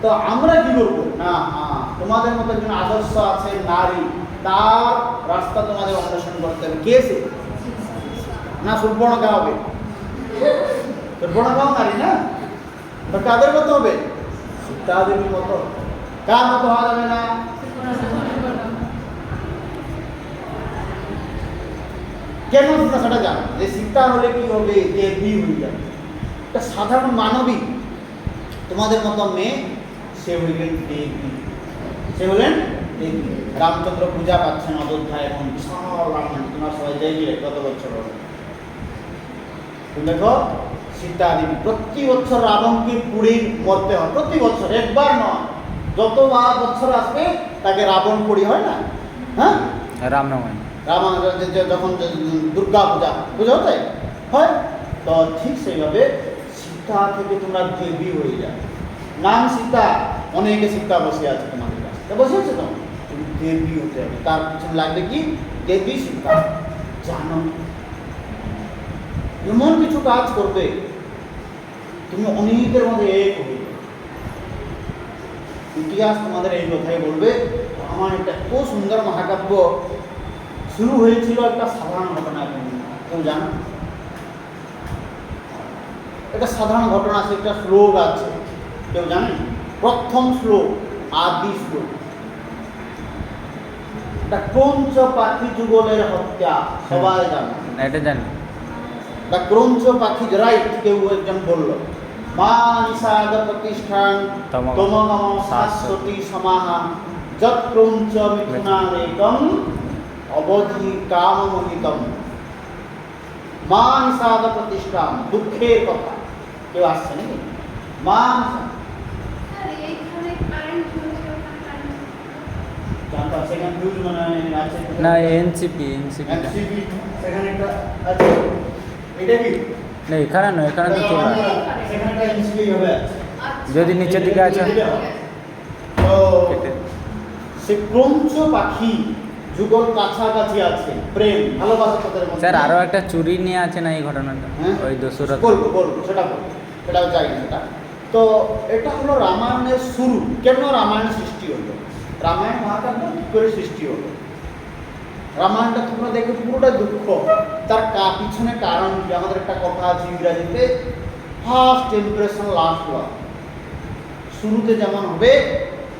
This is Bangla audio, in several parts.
তো আমরা কি করবো না, তোমাদের মতো একজন আদর্শ আছে নারী, তার রাস্তা তোমাদের অন্বেষণ করতে হবে। কে সে? না সুবর্ণকা হবে? সুবর্ণকাও নারী না, তো কাদের মতো হবে? সীতা দেবীর মতো। কার মতো হওয়া যাবে না? কেন সেটা জানো যে সীতা হলে কি হবে? দেবী হয়ে যাবে। একটা সাধারণ মানবী তোমাদের মতো মেয়ে, সে হইলেন দেবী। সে হলেন দেবী। রামচন্দ্র পূজা পাচ্ছেন অযোধ্যায়, এখন বিশাল রামায়ণ, তোমার সবাই যাইলে কত বছর হবে? তুমি দেখো সীতা দেবী প্রতি বছর রাবণকে পুড়ে মরতে হয়, প্রতি বছর, একবার নয়, যতবার বছর আসবে তাকে রাবণ পুড়ি হয় না? হ্যাঁ, রামনবমী, যখন দুর্গা পূজা পুজো হতে হয়, তো ঠিক সেইভাবে সীতা থেকে তোমরা দেবী হয়ে যাবে। নাম সীতা, অনেকে সীতা বসে আছে তোমাদের কাছে, বসে আছে তো, তুমি দেবী হতে হবে। তার পিছনে লাগবে কি? দেবী সীতা। জানো এমন কিছু কাজ করবে তুমি অনেকের মধ্যে এক হয়ে যাবে। ইতিহাস তোমাদের এই কথাই বলবে। আমার একটা এত সুন্দর মহাকাব্য শুরু হয়েছিল একটা সাধারণ ঘটনা। কেউ জানো? একটা সাধারণ ঘটনা আছে, একটা শ্লোক আছে, কেউ জানেন? প্রথম শ্লোক, আদি শ্লোক, একটা ক্রঞ্চ পাখি যুগলের হত্যা, সবাই জানে? এটা জানি। একটা ক্রঞ্চ পাখি, রাইট, কেউ একজন বলল, মা নিষাদ প্রতিষ্ঠান তমগম শাশ্বতী সমাহা যৎ ক্রঞ্চ মিথুনানেকম অবধি কামমোহিতম। মা নিষাদ প্রতিষ্ঠান, দুঃখের কথা। কেউ আসছে নাকি? মা সেখানে ফিউজ মানে আছে না, এনসিপি সেখানে একটা আছে, এটা কি? না এখানে নয়, এখানে তো চলে আসে। সেখানে একটা এনসিপি হবে, যদি নিচের দিকে আছে তো সে ক্রঞ্চ পাখি যুগল কাছাকাছি আছে, প্রেম ভালোবাসা তাদের মধ্যে। স্যার আরও একটা চুরি নিয়ে আছে না এই ঘটনাটা? হ্যাঁ? ওই দোসরা বলবো সেটা বলবো, সেটাও চাই না সেটা। তো এটা হলো রামায়ণের শুরু। কেন রামায়ণ সৃষ্টি হলো? রামায়ণ মহাকাব্য কী করে সৃষ্টি হলো? রামায়ণটা তোমরা দেখো পুরোটা দুঃখ। তার পিছনে কারণ কি? আমাদের একটা কথা আছে ইংরাজিতে, ফার্স্ট ইমপ্রেশন লাস্ট ওয়ার্ড। শুরুতে যেমন হবে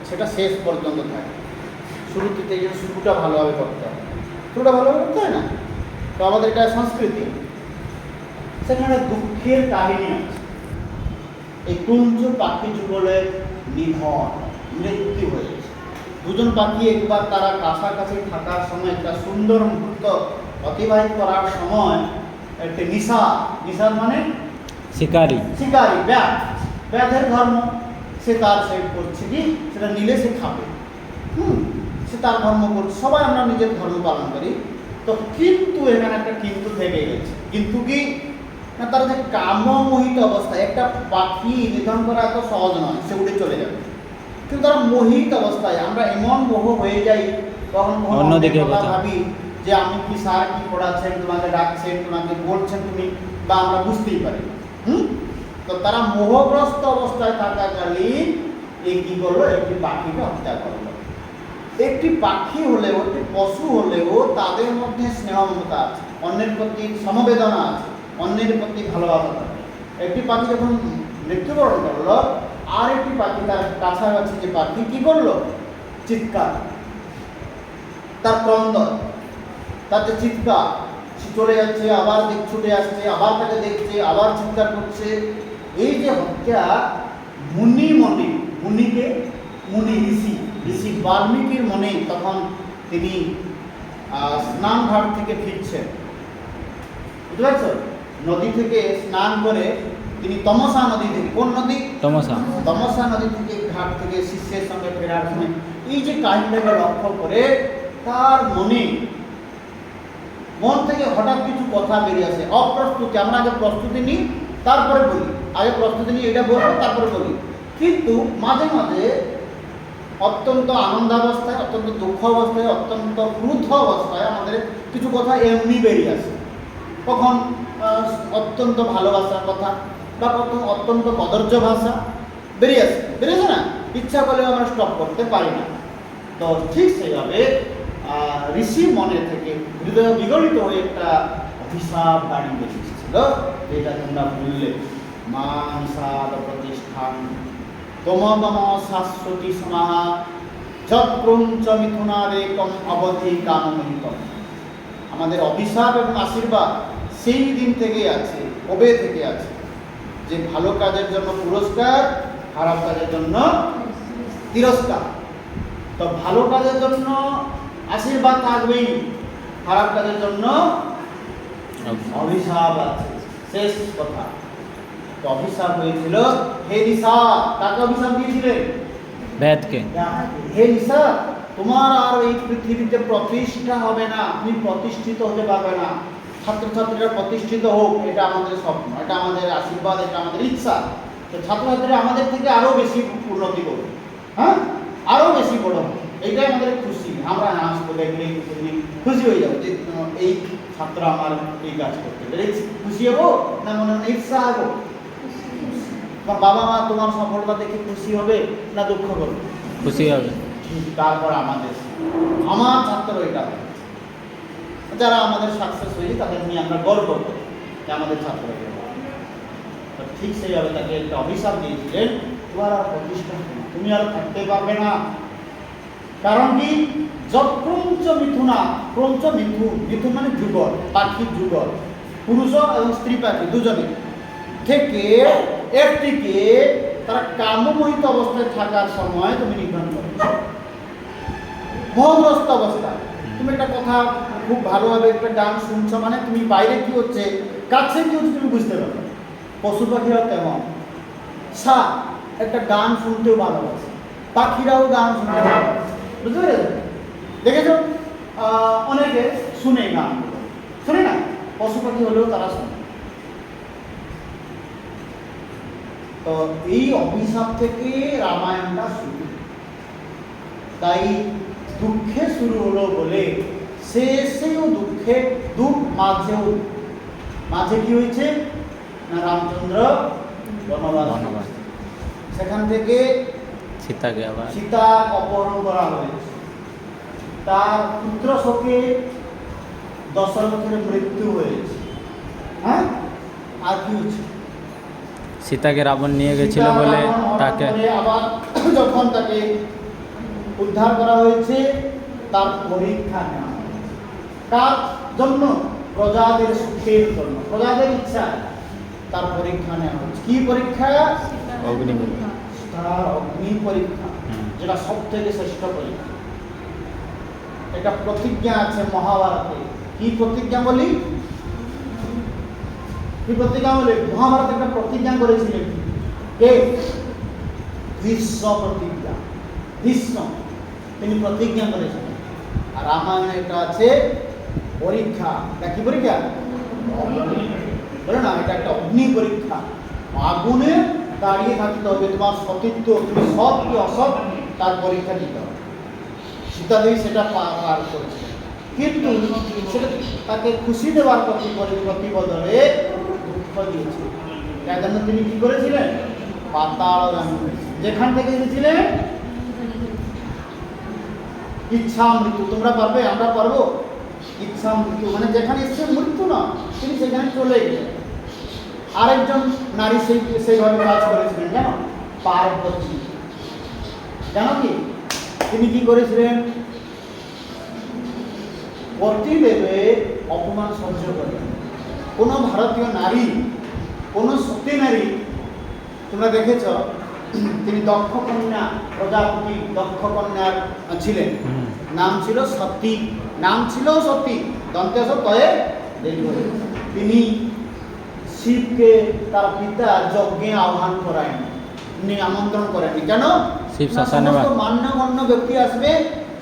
সেটা শেষ পর্যন্ত থাকে। শুরুতে শুরুটা ভালোভাবে করতে হয়, শুরুটা ভালোভাবে করতে হয় না? তো আমাদের এটা সংস্কৃতি। সেখানে দুঃখের কাহিনী আছে। এই ক্রঞ্চ পাখি যুগলের নিধন, মৃত্যু হয়েছে। দুজন পাখি একবার তারা কাছাকাছি থাকার সময়, একটা সুন্দর মুহূর্ত অতিবাহিত করার সময়, একটা নিষাদ মানে শিকারি, ব্যাধের ধর্ম, সে তার সে করছে কি, সেটা নিলে সে খাবে। সে তার ধর্ম করছে, সবাই আমরা নিজের ধর্ম পালন করি। তো কিন্তু এখানে একটা কিন্তু থেকে গেছে। কিন্তু কি না, তার যে কামমোহিত অবস্থা, একটা পাখি নিধন করা এত সহজ নয়, সে উড়ে চলে যাবে। কিন্তু তারা মোহিত অবস্থায়, আমরা এমন মোহ হয়ে যাই তখন অন্যদিকে ভাবি যে আমি কি স্যার কি পড়াচ্ছেন, তোমাকে ডাকছেন, তোমাকে বলছেন তুমি, বা আমরা বুঝতেই পারি। তো তারা মোহগ্রস্ত অবস্থায় থাকাকালীন এই কি করলো? একটি পাখিকে হত্যা করলো। একটি পাখি হলেও, একটি পশু হলেও তাদের মধ্যে স্নেহ মমতা আছে, অন্যের প্রতি সমবেদনা আছে, অন্যের প্রতি ভালোবাসা থাকে। একটি পাখি যখন মৃত্যুবরণ করলো, আর একটি পাখি তার কাছাকাছি যে পাখি কি করলো? চিৎকার, তার ক্রন্দন, তার যে চিৎকার, সে চলে যাচ্ছে, আবার ছুটে আসছে, আবার তাকে দেখছে, আবার চিৎকার করছে। এই যে হত্যা, মুনি ঋষি বাল্মীকির মনে, তখন তিনি স্নান ঘাট থেকে ফিরছেন, বুঝতে পারছো? নদী থেকে স্নান করে তিনি তমসা নদী থেকে, কোন নদী? তমসা নদী থেকে, ঘাট থেকে শিষ্যের সঙ্গে ফেরার সময় এই যে কাহিনীটাকে লক্ষ্য করে তার মন থেকে হঠাৎ কিছু কথা বেরিয়ে আসে। অপ্রস্তুতি, আমরা আগে প্রস্তুতি নিই তারপরে বলি, আগে প্রস্তুতি নিই এটা বলবো তারপরে বলি। কিন্তু মাঝে মাঝে অত্যন্ত আনন্দাবস্থায়, অত্যন্ত দুঃখ অবস্থায়, অত্যন্ত ক্রুদ্ধ অবস্থায় আমাদের কিছু কথা এমনি বেরিয়ে আসে। কখন অত্যন্ত ভালোবাসার কথা, বা কখন অত্যন্ত কদর্য ভাষা বেরিয়েছে না? ইচ্ছা করলেও আমরা স্টপ করতে পারি না। তো ঠিক সেইভাবে ঋষি মনে থেকে হৃদয় বিগলিত হয়ে একটা অভিশাপ বাড়ি বেরিয়েছিল, যেটা তোমরা বললে মা নিষাদ প্রতিষ্ঠান তমতম শাশ্বতী সমাহা চক্রঞ্চ মিথুনারেকম অবধি কামহিতম। আমাদের অভিশাপ এবং আশীর্বাদ সেই দিন থেকে আছে, কবে থেকে আছে, যে ভালো কাজের জন্য পুরস্কার, খারাপ কাজের জন্য তিরস্কার। তো ভালো কাজের জন্য আশীর্বাদ থাকবেই, খারাপ কাজের জন্য অভিশাপ আছে, শেষ কথা। তো অভিশাপ হয়েছিল হে নিশা, কাকে অভিশাপ দিয়েছিলেন? ভেদকে। হে নিশা, তোমার আর এই পৃথিবীতে প্রতিষ্ঠা হবে না, তুমি প্রতিষ্ঠিত হতে পারবে না। ছাত্রছাত্রীরা প্রতিষ্ঠিত হোক, এটা আমাদের স্বপ্ন, এটা আমাদের আশীর্বাদ, এটা আমাদের ইচ্ছা। তো ছাত্রছাত্রীরা আমাদের থেকে আরো বেশি উন্নতি করবে, হ্যাঁ, আরো বেশি বড় হবে, এইটাই আমাদের খুশি। আমরা হাসবো দেখলে খুশি হয়ে যাবো যে এই ছাত্র আমার এই কাজ করতে পেরেছি, খুশি হবো না মনে মনে ঈর্ষা হবো? তোমার বাবা মা তোমার সফলতা দেখে খুশি হবে না দুঃখ করবে? খুশি হবে। তারপর আমার ছাত্র এটা হবে, যারা আমাদের সাকসেস হয়েছে তাদের নিয়ে আমরা গর্ব করি যে আমাদের ছাত্র। ঠিক সেইভাবে তাকে একটা অভিশাপ দিয়েছিলেন, তোমার আর প্রতিষ্ঠা হবে না, তুমি আর থাকতে পারবে না। কারণ কি? যক্রঞ্চ মিথুনা, ক্রঞ্চ মিথুন, মিথুন মানে যুগল, পাখির যুগল, পুরুষ এবং স্ত্রী পাখি দুজনে থেকে একটিকে তারা কামমোহিত অবস্থায় থাকার সময় তুমি নিধন করো, মোহগ্রস্ত অবস্থায়। তুমি একটা কথা খুব ভালোভাবে একটা গান শুনছো মানে তুমি বাইরে কি হচ্ছে, কাছে কি হচ্ছে তুমি বুঝতে পারবে। পশু পাখিরা তেমন, সাপ একটা গান শুনতেও ভালোবাসে, পাখিরাও গান শুনতে ভালোবাসে, বুঝতে পেরেছো? দেখেছো অনেকে শুনে গান, শুনে না, পশু পাখি হলেও তারা শুনে। তো এই অভিশাপ থেকে রামায়ণটা শুরু। তাই দুঃখে শুরু হলো বলে শেষেও দুঃখে, দুঃখ মাঝেও, মাঝে কি হয়েছে না রামচন্দ্র বনবাস, সেখান থেকে সীতাকে আবার সীতা অপহরণ করা হয়েছে, তার পুত্র শোকে দশরথের মৃত্যু হয়েছে, হ্যাঁ, আর কি হচ্ছে? সীতাকে রাবণ নিয়ে গেছিল বলে তাকে আবার যখন তাকে উদ্ধার করা হয়েছে তার পরীক্ষা নেওয়া হয়েছে। কার জন্য? প্রজাদের সুখের জন্য, প্রজাদের ইচ্ছা, তার পরীক্ষা নেওয়া হয়েছে। কি পরীক্ষা? অগ্নি তার অগ্নি পরীক্ষা, যেটা সব থেকে শ্রেষ্ঠ পরীক্ষা। এটা প্রতিজ্ঞা আছে মহাভারতে। কি প্রতিজ্ঞা বলি? কি প্রতিজ্ঞা বলে? মহাভারতে একটা প্রতিজ্ঞা করেছিলেন কে? ভীষ্ম প্রতিজ্ঞা, ভীষ্ম তিনি প্রতিজ্ঞা করেছিলেন। আর রামায়ণে এটা আছে পরীক্ষা। এটা কি পরীক্ষা? বলে না, এটা একটা অগ্নি পরীক্ষা। আগুনে দাঁড়িয়ে থাকতে হবে, তোমার সতীত্ব, তুমি সৎ কি অসৎ তার পরীক্ষা দিতে হবে। সীতাদেবী সেটা পার করেছে, কিন্তু সেটা তাকে খুশি দেওয়ার প্রতিবদলে দুঃখ দিয়েছে। তাই জন্য তিনি কি করেছিলেন? পাতাল যেখান থেকে এসেছিলেন ইচ্ছা মৃত্যু। তোমরা পারবে? আমরা পারবো? ইচ্ছা মৃত্যু মানে যেখানে এসছে মৃত্যু না, তিনি সেখানে চলে গেলেন। আরেকজন নারী সেইভাবে কাজ করেছিলেন, জানো? পার্বতী। জানো কি তিনি কি করেছিলেন? পতিদেবে অপমান সহ্য করেন। কোন ভারতীয় নারী, কোন সতী নারী তোমরা দেখেছ, তিনি দক্ষ কন্যা, প্রজাপতি দক্ষ কন্যার ছিলেন, নাম ছিল সতী, নাম ছিল সতী, দন্তেশ তয়ে তিনি শিবকে তার পিতা যজ্ঞে আহ্বান করেন, তিনি আমন্ত্রণ করেন। কেন? শিব শাসনে মান্যগণ্য ব্যক্তি আসবে,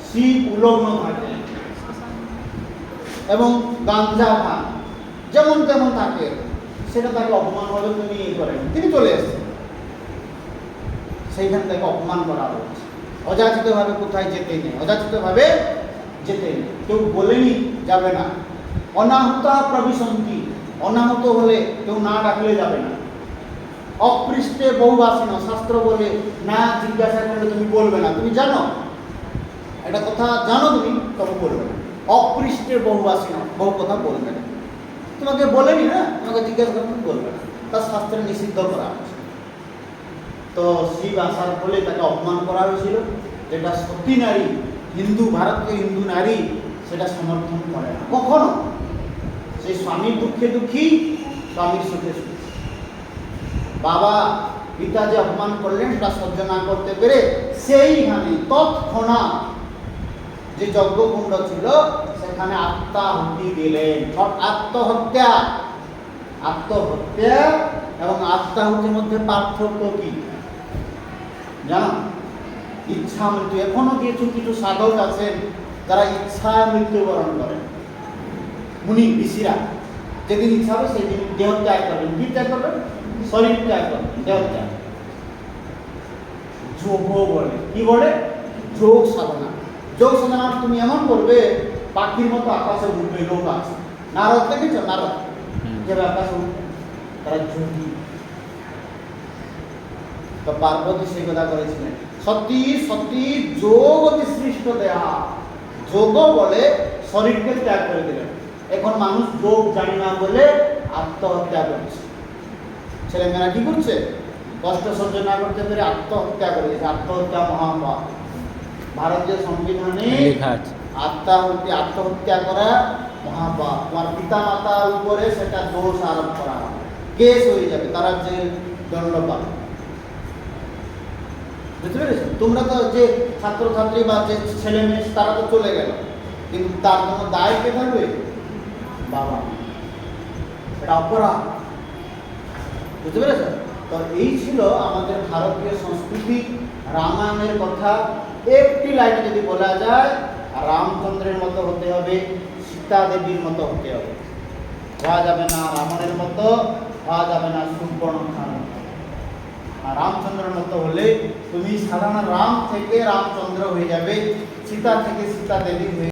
শিব উলগ্ন থাকে এবং গাঞ্জা খান, যেমন তেমন থাকে, সেটা তাকে অপমান হবে, তিনি করেন, তিনি চলে এসেছেন। সেইখান থেকে অপমান করা হচ্ছে, অযাচিতভাবে কোথায় যেতে নেই, অযাচিতভাবে যেতে নেই, কেউ বলেনি যাবে না। অনাহুতা প্রবিশন্তি, অনাহত হলে কেউ না ডাকলে যাবে না। অপৃষ্ঠে বহুবাসিন, শাস্ত্র বলে না জিজ্ঞাসা করলে তুমি বলবে না। তুমি জানো একটা কথা, জানো তুমি, তবে বলবে না। অপৃষ্ঠে বহুবাসিন, বহু কথা বলবে না। তোমাকে বলেনি না, তোমাকে জিজ্ঞাসা করলে তুমি বলবে না, তার শাস্ত্রে নিষিদ্ধ করা হয়েছে। তো শিব আসার ফলে তাকে অপমান করা হয়েছিল, যেটা সতী নারী, হিন্দু, ভারতীয় হিন্দু নারী সেটা সমর্থন করে না কখনো। সেই স্বামীর দুঃখে দুঃখী, স্বামীর সুখে সুখী। বাবা পিতা যে অপমান করলেন তা সহ্য না করতে পেরে সেইখানে তৎক্ষণাৎ যে যজ্ঞকুণ্ড ছিল সেখানে আত্মাহুতি দিলেন। আত্মহত্যা, আত্মহত্যা এবং আত্মাহুতির মধ্যে পার্থক্য কি জানো? ইচ্ছা মৃত্যু। এখনো কিছু কিছু সাধক আছেন যারা ইচ্ছায় মৃত্যুবরণ করেন। মুনি ঋষিরা যেদিন ইচ্ছা হবে সেদিন দেহ ত্যাগ করবেন। কি ত্যাগ করবেন? শরীর ত্যাগ করবেন, দেহ ত্যাগ। যোগ বলে, কি বলে? যোগ সাধনা। যোগ সাধনা তুমি এমন করবে পাখির মতো আকাশে উঠবে। লোক আছে, নারদ দেখেছ? নারদ যেভাবে আকাশে উঠবে, তারা যোগী। তো পার্বতী সেই কথা করেছিলেন, সতী সতী যোগ অতি সৃষ্ট দেহা। যোগ বলে শরীরকে ত্যাগ করে দিলেন। এখন মানুষ যোগ জানে না বলে আত্মহত্যা করছে। ছেলেমেয়েরা কি করছে? কষ্ট সহ্য না করতে পেরে আত্মহত্যা করেছে। আত্মহত্যা মহাপাপ। ভারতীয় সংবিধানে আত্মহত্যা করা মহাপাপ। তোমার পিতা মাতার উপরে সেটা দোষ আরোপ করা হবে, কেস হয়ে যাবে, তারা যে দণ্ড পাবে। বুঝতে পেরেছো? তোমরা তো যে ছাত্রছাত্রী বা যে ছেলে মেয়ে তারা তো চলে গেল, কিন্তু তার জন্য দায় কে থাকবে? বাবা। এটা অপরাধ। বুঝতে পেরেছ? তো এই ছিল আমাদের ভারতীয় সংস্কৃতি, রামায়ণের কথা। একটি লাইনে যদি বলা যায়, রামচন্দ্রের মতো হতে হবে, সীতা দেবীর মতো হতে হবে। হওয়া যাবে না রাবণের মতো, হওয়া যাবে না সুবর্ণখার মতো। আর রামচন্দ্রের মতো হলে তুমি সাধারণ রাম থেকে রামচন্দ্র হয়ে যাবে, সীতা থেকে সীতা দেবী হয়ে